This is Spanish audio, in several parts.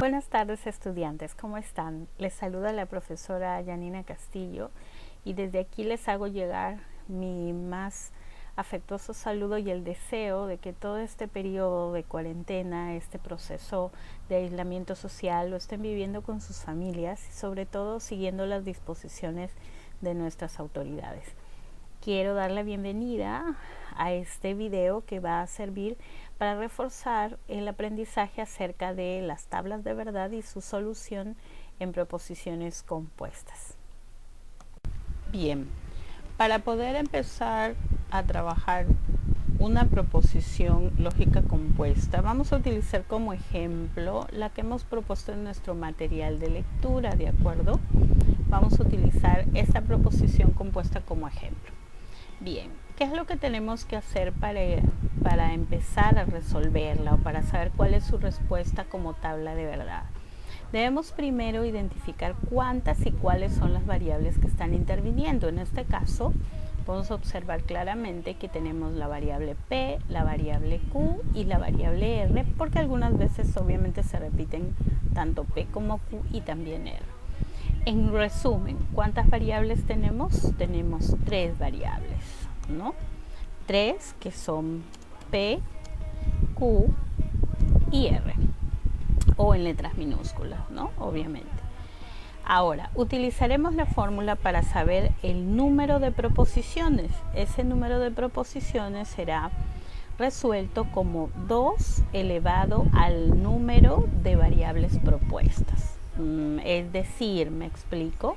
Buenas tardes, estudiantes, ¿cómo están? Les saluda la profesora Yanina Castillo y desde aquí les hago llegar mi más afectuoso saludo y el deseo de que todo este periodo de cuarentena, este proceso de aislamiento social, lo estén viviendo con sus familias y sobre todo siguiendo las disposiciones de nuestras autoridades. Quiero dar la bienvenida a este video que va a servir para reforzar el aprendizaje acerca de las tablas de verdad y su solución en proposiciones compuestas. Bien, para poder empezar a trabajar una proposición lógica compuesta, vamos a utilizar como ejemplo la que hemos propuesto en nuestro material de lectura, ¿de acuerdo? Vamos a utilizar esta proposición compuesta como ejemplo. Bien, ¿qué es lo que tenemos que hacer para empezar a resolverla o para saber cuál es su respuesta como tabla de verdad? Debemos primero identificar cuántas y cuáles son las variables que están interviniendo. En este caso, vamos a observar claramente que tenemos la variable P, la variable Q y la variable R, porque algunas veces obviamente se repiten tanto P como Q y también R. En resumen, ¿cuántas variables tenemos? Tenemos 3 variables, ¿no? 3 que son P, Q y R, o en letras minúsculas, ¿no? Obviamente. Ahora, utilizaremos la fórmula para saber el número de proposiciones. Ese número de proposiciones será resuelto como 2 elevado al número de variables propuestas. Es decir, me explico,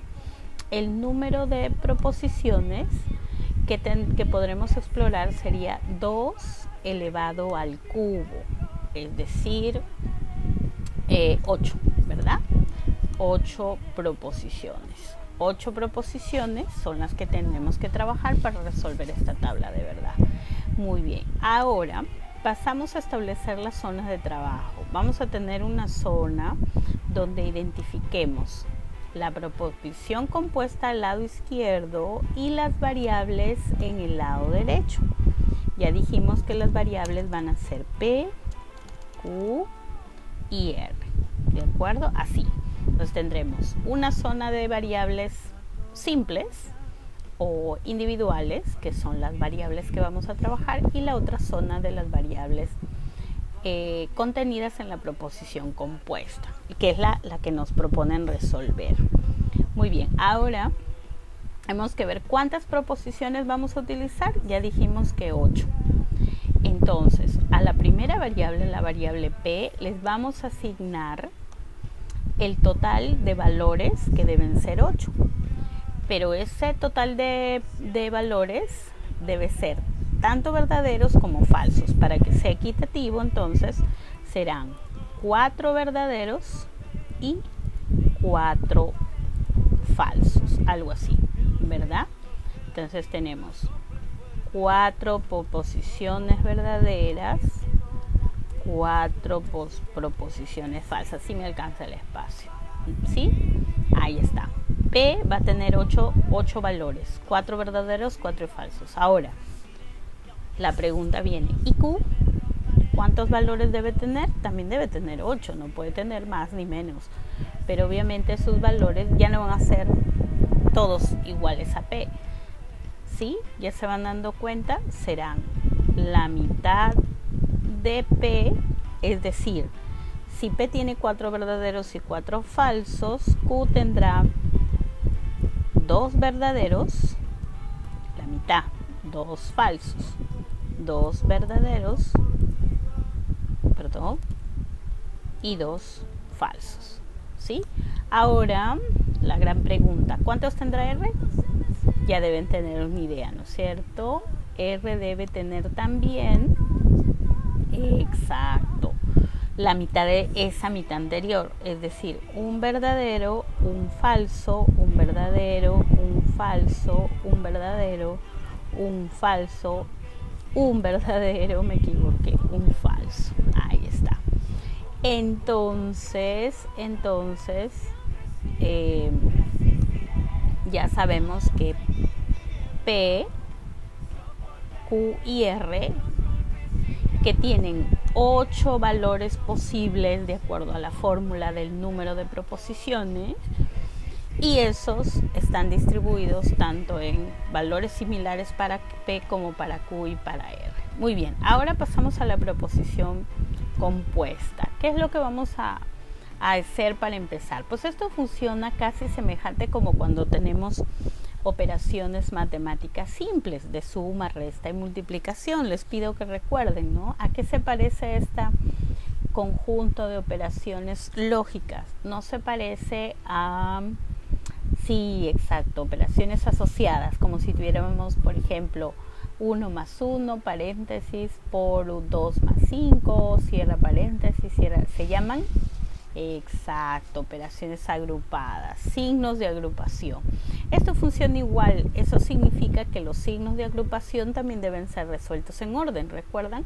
el número de proposiciones que podremos explorar sería 2 elevado al cubo, es decir, 8, ¿verdad? 8 proposiciones. 8 proposiciones son las que tenemos que trabajar para resolver esta tabla de verdad. Muy bien, ahora pasamos a establecer las zonas de trabajo. Vamos a tener una zona donde identifiquemos la proposición compuesta al lado izquierdo y las variables en el lado derecho. Ya dijimos que las variables van a ser P, Q y R, ¿de acuerdo? Así. Entonces tendremos una zona de variables simples o individuales, que son las variables que vamos a trabajar, y la otra zona de las variables contenidas en la proposición compuesta, que es la que nos proponen resolver. Muy bien, ahora tenemos que ver cuántas proposiciones vamos a utilizar. Ya dijimos que 8. Entonces, a la primera variable, la variable P, les vamos a asignar el total de valores, que deben ser 8. Pero ese total de valores debe ser tanto verdaderos como falsos. Para que sea equitativo, entonces serán 4 verdaderos y 4 falsos, algo así, ¿verdad? Entonces tenemos 4 proposiciones verdaderas, 4 proposiciones falsas, si me alcanza el espacio, ¿sí? Ahí está. P va a tener 8 valores, 4 verdaderos, 4 falsos. Ahora, la pregunta viene, ¿y Q? ¿Cuántos valores debe tener? También debe tener 8, no puede tener más ni menos. Pero obviamente sus valores ya no van a ser todos iguales a P. ¿Sí? Ya se van dando cuenta, serán la mitad de P, es decir, si P tiene 4 verdaderos y 4 falsos, Q tendrá 2 verdaderos, la mitad, 2 falsos, 2 verdaderos, y 2 falsos, ¿sí? Ahora, la gran pregunta, ¿cuántos tendrá R? Ya deben tener una idea, ¿no es cierto? R debe tener también, exacto, la mitad de esa mitad anterior, es decir, un verdadero, un falso, un verdadero, un falso, un verdadero, un falso, un verdadero, me equivoqué, un falso. Ahí está. Entonces, ya sabemos que P, Q y R, que tienen 8 valores posibles de acuerdo a la fórmula del número de proposiciones, y esos están distribuidos tanto en valores similares para P como para Q y para R. Muy bien, ahora pasamos a la proposición compuesta. ¿Qué es lo que vamos a hacer para empezar? Pues esto funciona casi semejante como cuando tenemos operaciones matemáticas simples de suma, resta y multiplicación. Les pido que recuerden, ¿no? ¿A qué se parece este conjunto de operaciones lógicas? No se parece a... Sí, exacto, operaciones asociadas, como si tuviéramos, por ejemplo, 1 más 1, paréntesis, por 2 más 5, cierra paréntesis, cierra, se llaman, exacto, operaciones agrupadas, signos de agrupación. Esto funciona igual, eso significa que los signos de agrupación también deben ser resueltos en orden, ¿recuerdan?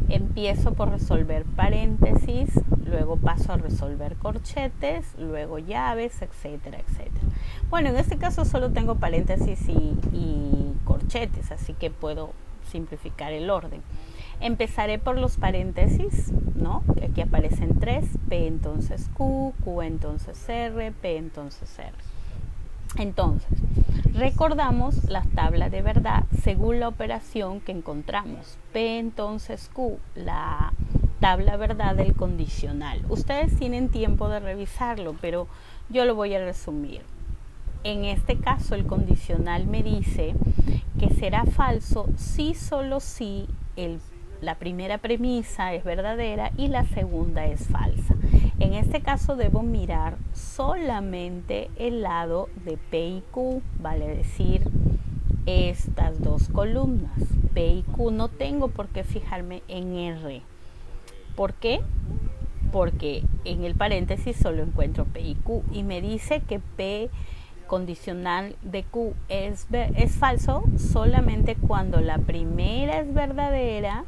Empiezo por resolver paréntesis, luego paso a resolver corchetes, luego llaves, etcétera, etcétera. Bueno, en este caso solo tengo paréntesis y corchetes, así que puedo simplificar el orden. Empezaré por los paréntesis, ¿no? Aquí aparecen 3, P entonces Q, Q entonces R, P entonces R. Entonces, recordamos la tabla de verdad según la operación que encontramos. P entonces Q, la tabla verdad del condicional. Ustedes tienen tiempo de revisarlo, pero yo lo voy a resumir. En este caso, el condicional me dice que será falso si solo si la primera premisa es verdadera y la segunda es falsa. En este caso debo mirar solamente el lado de P y Q, vale decir estas dos columnas. P y Q no tengo por qué fijarme en R. ¿Por qué? Porque en el paréntesis solo encuentro P y Q y me dice que P condicional de Q es falso solamente cuando la primera es verdadera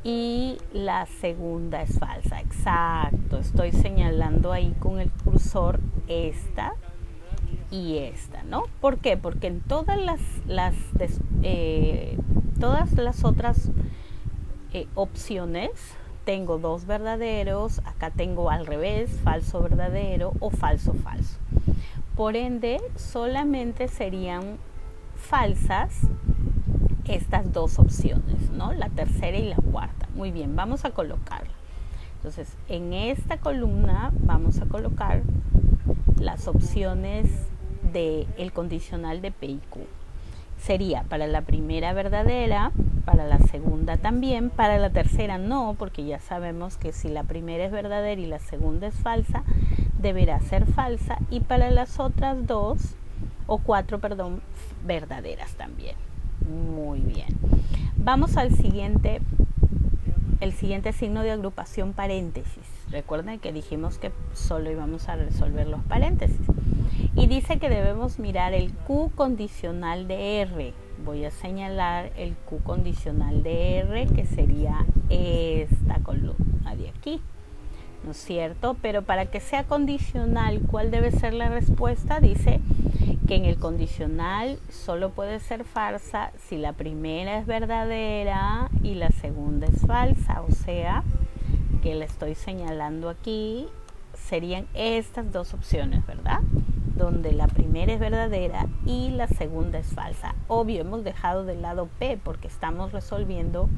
y la segunda es falsa. Exacto, estoy señalando ahí con el cursor esta y esta, ¿no? ¿Por qué? Porque en todas las otras opciones tengo dos verdaderos, acá tengo al revés, falso verdadero o falso falso. Por ende, solamente serían falsas estas dos opciones, ¿no? La tercera y la cuarta. Muy bien, vamos a colocarla. Entonces, en esta columna vamos a colocar las opciones del condicional de P y Q. Sería para la primera verdadera, para la segunda también, para la tercera no, porque ya sabemos que si la primera es verdadera y la segunda es falsa, deberá ser falsa, y para las otras cuatro, verdaderas también. Muy bien. Vamos al siguiente signo de agrupación, paréntesis. Recuerden que dijimos que solo íbamos a resolver los paréntesis. Y dice que debemos mirar el Q condicional de R. Voy a señalar el Q condicional de R, que sería esta columna de aquí, ¿no es cierto? Pero para que sea condicional, ¿cuál debe ser la respuesta? Dice que en el condicional solo puede ser falsa si la primera es verdadera y la segunda es falsa. O sea, que le estoy señalando aquí, serían estas dos opciones, ¿verdad? Donde la primera es verdadera y la segunda es falsa. Obvio, hemos dejado de lado P porque estamos resolviendo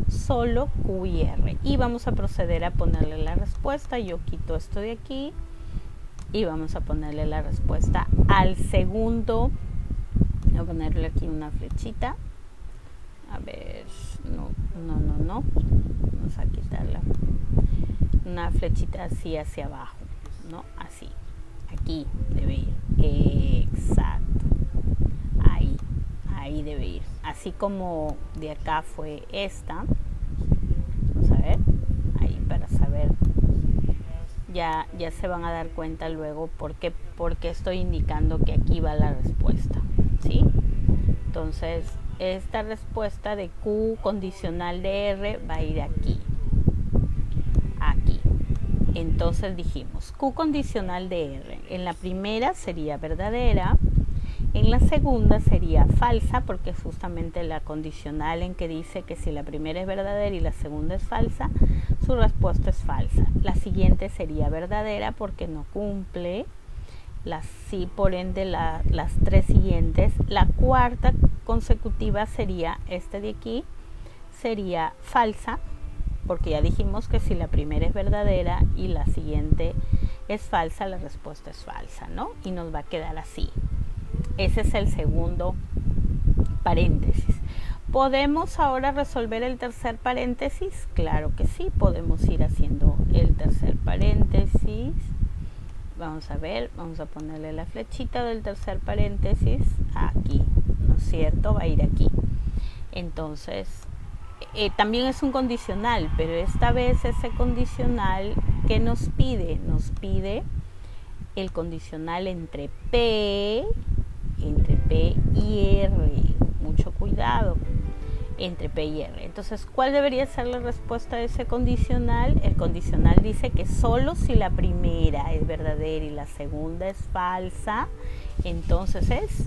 solo Q y R. Y vamos a proceder a ponerle la respuesta. Yo quito esto de aquí y vamos a ponerle la respuesta al segundo. Voy a ponerle aquí una flechita. A ver, no. Vamos a quitarla. Una flechita así hacia abajo, ¿no? Así. Aquí debe ir. Exacto. Ahí debe ir. Así como de acá fue esta. Vamos a ver. Ahí para saber. Ya se van a dar cuenta luego porque estoy indicando que aquí va la respuesta, ¿sí? Entonces, esta respuesta de Q condicional de R va a ir aquí. Aquí. Entonces dijimos, Q condicional de R. En la primera sería verdadera En la segunda sería falsa, porque es justamente la condicional en que dice que si la primera es verdadera y la segunda es falsa, su respuesta es falsa. La siguiente sería verdadera porque no cumple. Sí, por ende las tres siguientes. La cuarta consecutiva sería esta de aquí, sería falsa, porque ya dijimos que si la primera es verdadera y la siguiente es falsa, la respuesta es falsa, ¿no? Y nos va a quedar así. Ese es el segundo paréntesis. ¿Podemos ahora resolver el tercer paréntesis? Claro que sí, podemos ir haciendo el tercer paréntesis. Vamos a ver, vamos a ponerle la flechita del tercer paréntesis aquí, ¿no es cierto? Va a ir aquí. Entonces, también es un condicional, pero esta vez ese condicional que nos pide el condicional entre P y R. Mucho cuidado, entre P y R. Entonces, ¿cuál debería ser la respuesta de ese condicional? El condicional dice que solo si la primera es verdadera y la segunda es falsa, entonces es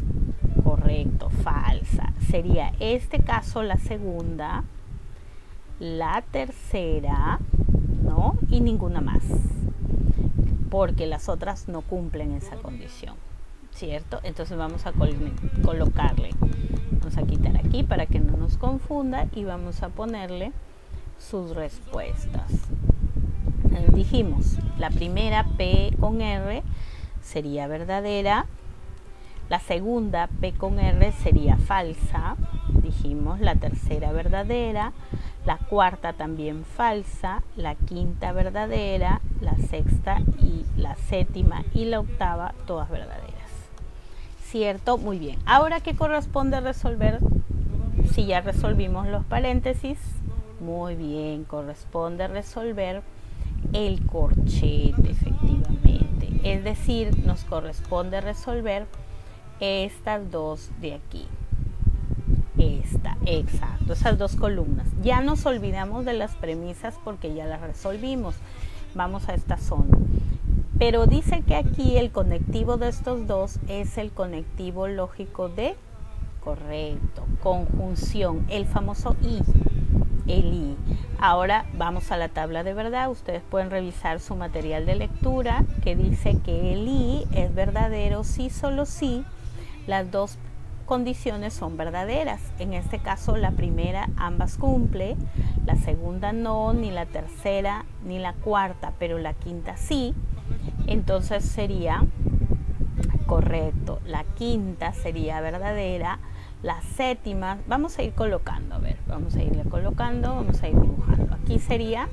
correcto, falsa. Sería este caso la segunda, la tercera, ¿no? Y ninguna más, porque las otras no cumplen esa condición, ¿cierto? Entonces vamos a colocarle, vamos a quitar aquí para que no nos confunda y vamos a ponerle sus respuestas. Dijimos, la primera P con R sería verdadera, la segunda P con R sería falsa, dijimos, la tercera verdadera, la cuarta también falsa, la quinta verdadera, la sexta y la séptima y la octava todas verdaderas. ¿Cierto? Muy bien. Ahora, ¿qué corresponde resolver? Si ya resolvimos los paréntesis, muy bien, corresponde resolver el corchete, efectivamente. Es decir, nos corresponde resolver estas dos de aquí. Exacto, esas dos columnas. Ya nos olvidamos de las premisas porque ya las resolvimos. Vamos a esta zona. Pero dice que aquí el conectivo de estos dos es el conectivo lógico de, correcto, conjunción, el famoso I, el I. Ahora vamos a la tabla de verdad. Ustedes pueden revisar su material de lectura que dice que el I es verdadero si solo si las dos condiciones son verdaderas. En este caso la primera ambas cumple, la segunda no, ni la tercera ni la cuarta, pero la quinta sí. Entonces sería correcto, la quinta sería verdadera, la séptima, vamos a ir colocando, a ver, vamos a irle colocando, vamos a ir dibujando. Aquí sería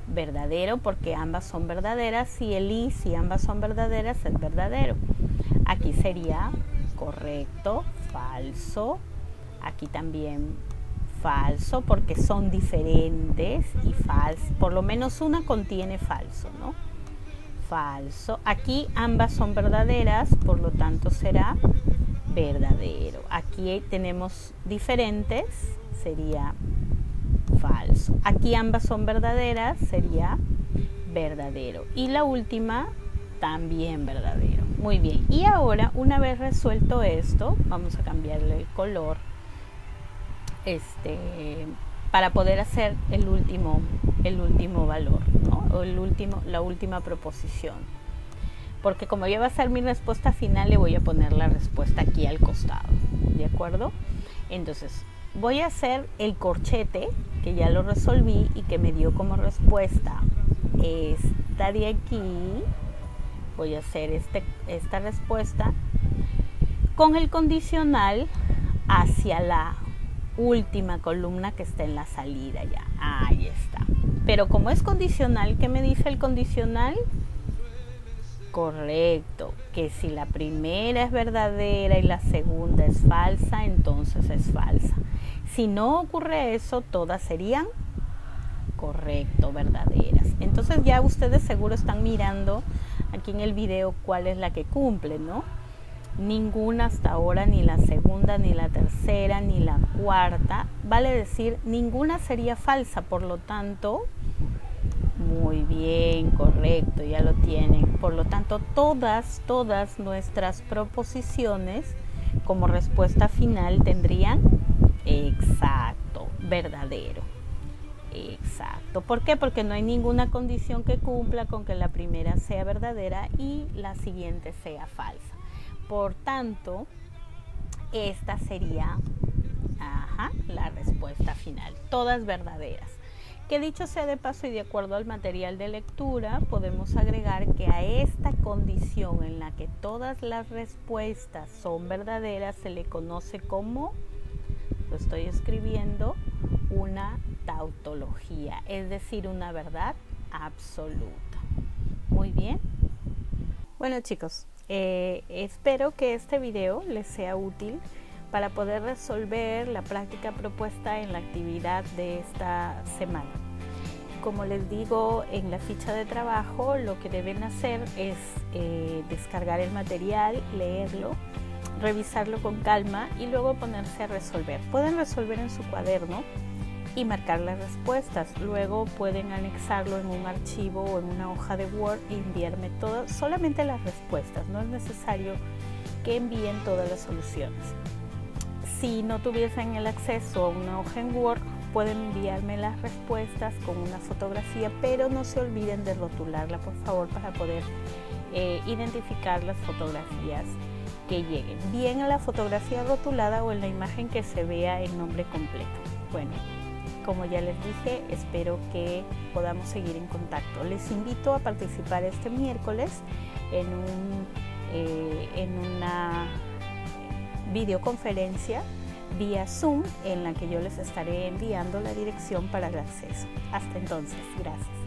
verdadero porque ambas son verdaderas y el I, si ambas son verdaderas, es verdadero. Aquí sería correcto, falso, aquí también falso porque son diferentes y falso, por lo menos una contiene falso, ¿no? Falso. Aquí ambas son verdaderas, por lo tanto será verdadero. Aquí tenemos diferentes, sería falso. Aquí ambas son verdaderas, sería verdadero. Y la última, también verdadero. Muy bien. Y ahora, una vez resuelto esto, vamos a cambiarle el color para poder hacer el último valor, ¿no? O la última proposición. Porque como ya va a ser mi respuesta final, le voy a poner la respuesta aquí al costado, ¿de acuerdo? Entonces, voy a hacer el corchete, que ya lo resolví y que me dio como respuesta esta de aquí. Voy a hacer esta respuesta con el condicional hacia la última columna que está en la salida ya. Ahí está. Pero como es condicional, ¿qué me dice el condicional? Correcto, que si la primera es verdadera y la segunda es falsa, entonces es falsa. Si no ocurre eso, todas serían correcto, verdaderas. Entonces ya ustedes seguro están mirando aquí en el video cuál es la que cumple, ¿no? Ninguna hasta ahora, ni la segunda, ni la tercera, ni la cuarta. Vale decir, ninguna sería falsa, por lo tanto, muy bien, correcto, ya lo tienen. Por lo tanto, todas nuestras proposiciones como respuesta final tendrían exacto, verdadero. Exacto. ¿Por qué? Porque no hay ninguna condición que cumpla con que la primera sea verdadera y la siguiente sea falsa. Por tanto, esta sería la respuesta final. Todas verdaderas. Que dicho sea de paso y de acuerdo al material de lectura, podemos agregar que a esta condición en la que todas las respuestas son verdaderas se le conoce como, lo estoy escribiendo, una tautología, es decir, una verdad absoluta. Muy bien. Bueno, chicos, espero que este video les sea útil para poder resolver la práctica propuesta en la actividad de esta semana. Como les digo en la ficha de trabajo, lo que deben hacer es descargar el material, leerlo, revisarlo con calma y luego ponerse a resolver. Pueden resolver en su cuaderno y marcar las respuestas. Luego pueden anexarlo en un archivo o en una hoja de Word y enviarme solamente las respuestas. No es necesario que envíen todas las soluciones. Si no tuviesen el acceso a una hoja en Word, pueden enviarme las respuestas con una fotografía, pero no se olviden de rotularla, por favor, para poder identificar las fotografías que lleguen, bien en la fotografía rotulada o en la imagen que se vea el nombre completo. Bueno, como ya les dije, espero que podamos seguir en contacto. Les invito a participar este miércoles en una videoconferencia vía Zoom en la que yo les estaré enviando la dirección para el acceso. Hasta entonces, gracias.